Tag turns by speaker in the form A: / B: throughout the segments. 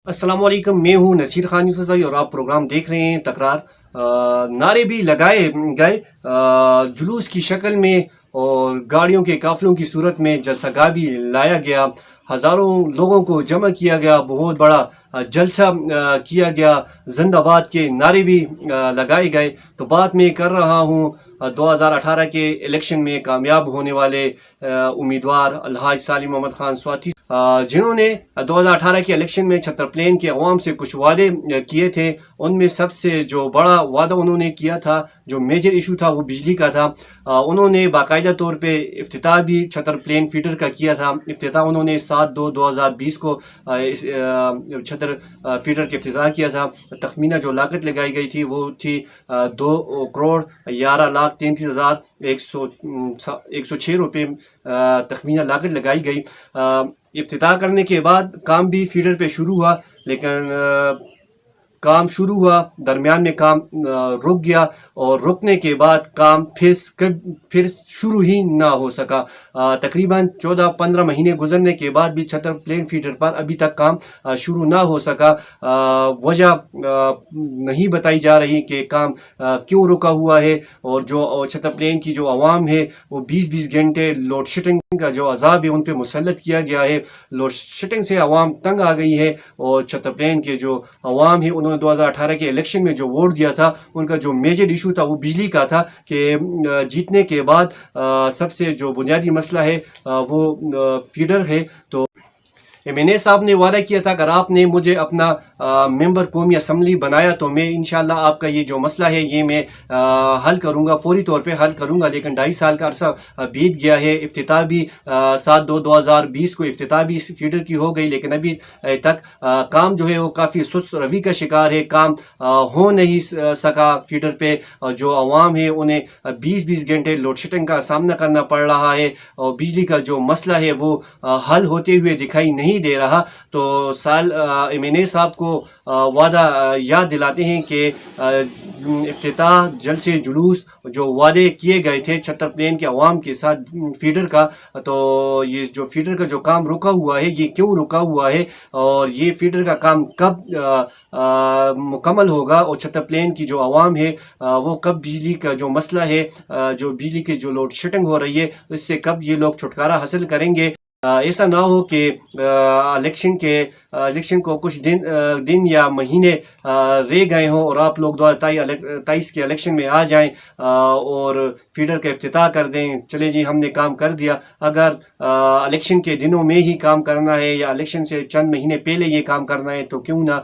A: अस्सलाम वालेकुम, मैं हूं नसीर खान यूसुफ़ज़ई और आप प्रोग्राम देख रहे हैं तकरार। नारे भी लगाए गए जुलूस की शक्ल में और गाड़ियों के काफ़िलों की सूरत में जलसा भी लाया गया। हज़ारों लोगों को जमा किया गया, बहुत बड़ा जलसा किया गया, जिंदाबाद के नारे भी लगाए गए। तो बात मैं कर रहा हूँ 2018 के इलेक्शन में कामयाब होने वाले उम्मीदवार अलहाज सालिम मोहम्मद खान स्वाति, जिन्होंने 2018 के इलेक्शन में छतर प्लेन के अवाम से कुछ वादे किए थे। उनमें सबसे जो बड़ा वादा उन्होंने किया था, जो मेजर इशू था, वो बिजली का था। उन्होंने बाकायदा तौर पे इफ्तिताह भी छतर प्लेन फीडर का किया था। इफ्तिताह उन्होंने 7/2/2020 को छतर फीडर के इफ्तिताह किया था। तखमीना जो लागत लगाई गई थी वो थी 2,11,33,106 रुपये तखमीना लागत लगाई गई। इफ्तिताह करने के बाद काम भी फीडर पे शुरू हुआ, लेकिन काम शुरू हुआ, दरमियान में काम रुक गया और रुकने के बाद काम फिर शुरू ही ना हो सका। तकरीबन 14-15 महीने गुजरने के बाद भी छतर प्लेन फीडर पर अभी तक काम शुरू ना हो सका। वजह नहीं बताई जा रही कि काम क्यों रुका हुआ है। और जो छतर प्लेन की जो आवाम है वो 20-20 घंटे लोड शेडिंग का जो अजाब है उन पर मुसल्लत किया गया है। लोड शेडिंग से आवाम तंग आ गई है और छतर प्लेन के जो आवाम है उन्होंने 2018 के इलेक्शन में जो वोट दिया था, उनका जो मेजर इशू था वो बिजली का था कि जीतने के बाद सबसे जो बुनियादी मसला है वो फीडर है। तो एमएनए साहब ने वादा किया था अगर आपने मुझे अपना मेंबर कौमी असम्बली बनाया तो मैं इंशाल्लाह आपका ये जो मसला है ये मैं हल करूँगा, फौरी तौर पे हल करूँगा। लेकिन 2.5 साल का अरसा बीत गया है। इफ्तिताह भी 7/2/2020 को इफ्तिताह भी इस फीडर की हो गई, लेकिन अभी तक काम जो है वो काफ़ी सुस्त रवि का शिकार है। काम हो नहीं सका फीडर पे। जो आवाम है उन्हें 20-20 घंटे लोड शेडिंग का सामना करना पड़ रहा है और बिजली का जो मसला है वो हल होते हुए दिखाई नहीं दे रहा। तो एमएनए साहब को वादा याद दिलाते हैं कि इफ्तिताह, जल्द से जुलूस, जो वादे किए गए थे छतर प्लेन के अवाम के साथ फीडर का, तो ये जो फीडर का जो काम रुका हुआ है ये क्यों रुका हुआ है और ये फीडर का काम कब मुकम्मल होगा और छतर प्लेन की जो आवाम है वो कब बिजली का जो मसला है, जो बिजली की जो लोड शेडिंग हो रही है, इससे कब ये लोग छुटकारा हासिल करेंगे। ऐसा ना हो कि इलेक्शन को कुछ दिन या महीने रह गए हों और आप लोग 2023 के इलेक्शन में आ जाएं और फीडर का इफ्तिताह कर दें, चले जी हमने काम कर दिया। अगर इलेक्शन के दिनों में ही काम करना है या इलेक्शन से चंद महीने पहले ये काम करना है तो क्यों ना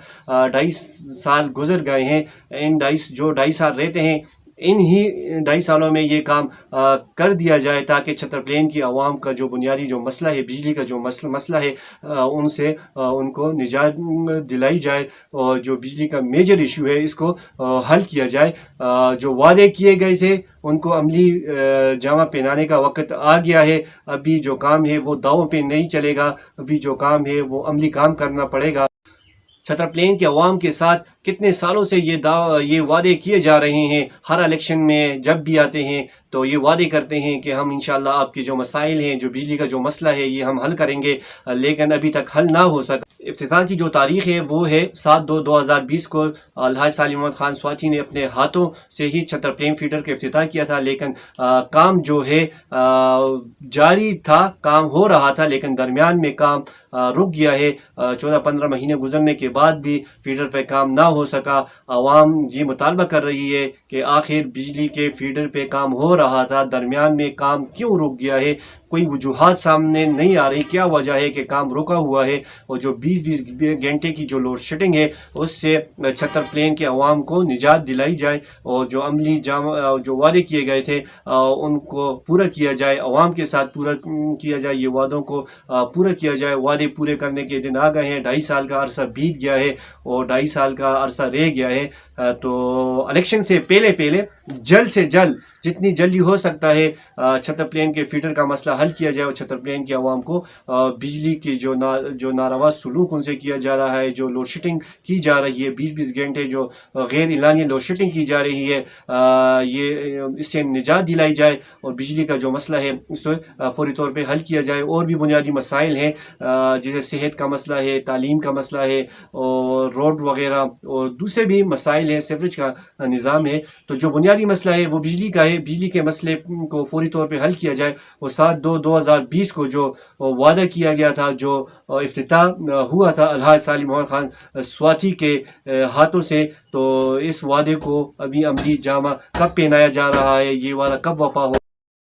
A: 2.5 साल गुजर गए हैं, इन 2.5 साल रहते हैं, इन ही 2.5 सालों में ये काम कर दिया जाए ताकि छतर प्लेन की आवाम का जो बुनियादी जो मसला है, बिजली का जो मसला है, उनसे उनको निजात दिलाई जाए और जो बिजली का मेजर इशू है इसको हल किया जाए। जो वादे किए गए थे उनको अमली जामा पहनाने का वक्त आ गया है। अभी जो काम है वो दावों पे नहीं चलेगा, अभी जो काम है वो अमली काम करना पड़ेगा। छतर प्लेन के अवाम के साथ कितने सालों से ये वादे किए जा रहे हैं। हर इलेक्शन में जब भी आते हैं तो ये वादे करते हैं कि हम इंशाल्लाह आपके जो मसाइल हैं, जो बिजली का जो मसला है ये हम हल करेंगे, लेकिन अभी तक हल ना हो सका। इफ्तिताह की जो तारीख है वो है 7/2/2020 को अलहाज सालिम मोहम्मद खान स्वाति ने अपने हाथों से ही छतर प्लेन फीडर का इफ्तिताह किया था। लेकिन काम जो है जारी था, काम हो रहा था, लेकिन दरमियान में काम रुक गया है। 14-15 महीने गुजरने के बाद भी फीडर पे काम ना हो सका। आवाम ये मुतालबा कर रही है कि आखिर बिजली के फीडर पे काम हो रहा था, दरमियान में काम क्यों रुक गया है। कोई वजूहात सामने नहीं आ रही, क्या वजह है कि काम रुका हुआ है। और जो 20-20 घंटे की जो लोड शेडिंग है उससे छतर प्लेन के अवाम को निजात दिलाई जाए और जो अमली जो वादे किए गए थे उनको पूरा किया जाए, अवाम के साथ पूरा किया जाए, ये वादों को पूरा किया जाए। वादे पूरे करने के दिन आ गए हैं, 2.5 साल का अरसा बीत गया है और 2.5 साल का अरसा रह गया है। तो इलेक्शन से पहले जल्द से जल्द जितनी जल्दी हो सकता है छतर प्लेन के फीडर का मसला حل کیا جائے اور چھتر پلین کے عوام کو بجلی کی جو ناروا سلوک ان سے کیا جا رہا ہے، جو لوڈ شیڈنگ کی جا رہی ہے 20 گھنٹے جو غیر اعلانیہ لوڈ شیڈنگ کی جا رہی ہے، یہ اس سے نجات دلائی جائے اور بجلی کا جو مسئلہ ہے اس کو فوری طور پہ حل کیا جائے۔ اور بھی بنیادی مسائل ہیں جیسے صحت کا مسئلہ ہے، تعلیم کا مسئلہ ہے اور روڈ وغیرہ اور دوسرے بھی مسائل ہیں، سیوریج کا نظام ہے۔ تو جو بنیادی مسئلہ ہے وہ بجلی کا ہے، بجلی کے مسئلے کو فوری طور پہ حل کیا جائے اور 7/2/2020 کو جو وعدہ کیا گیا تھا، جو افتتاح ہوا تھا الحاج صالح محمد خان سواتھی کے ہاتھوں سے، تو اس وعدے کو ابھی عملی جامہ کب پہنایا جا رہا ہے، یہ وعدہ کب وفا ہو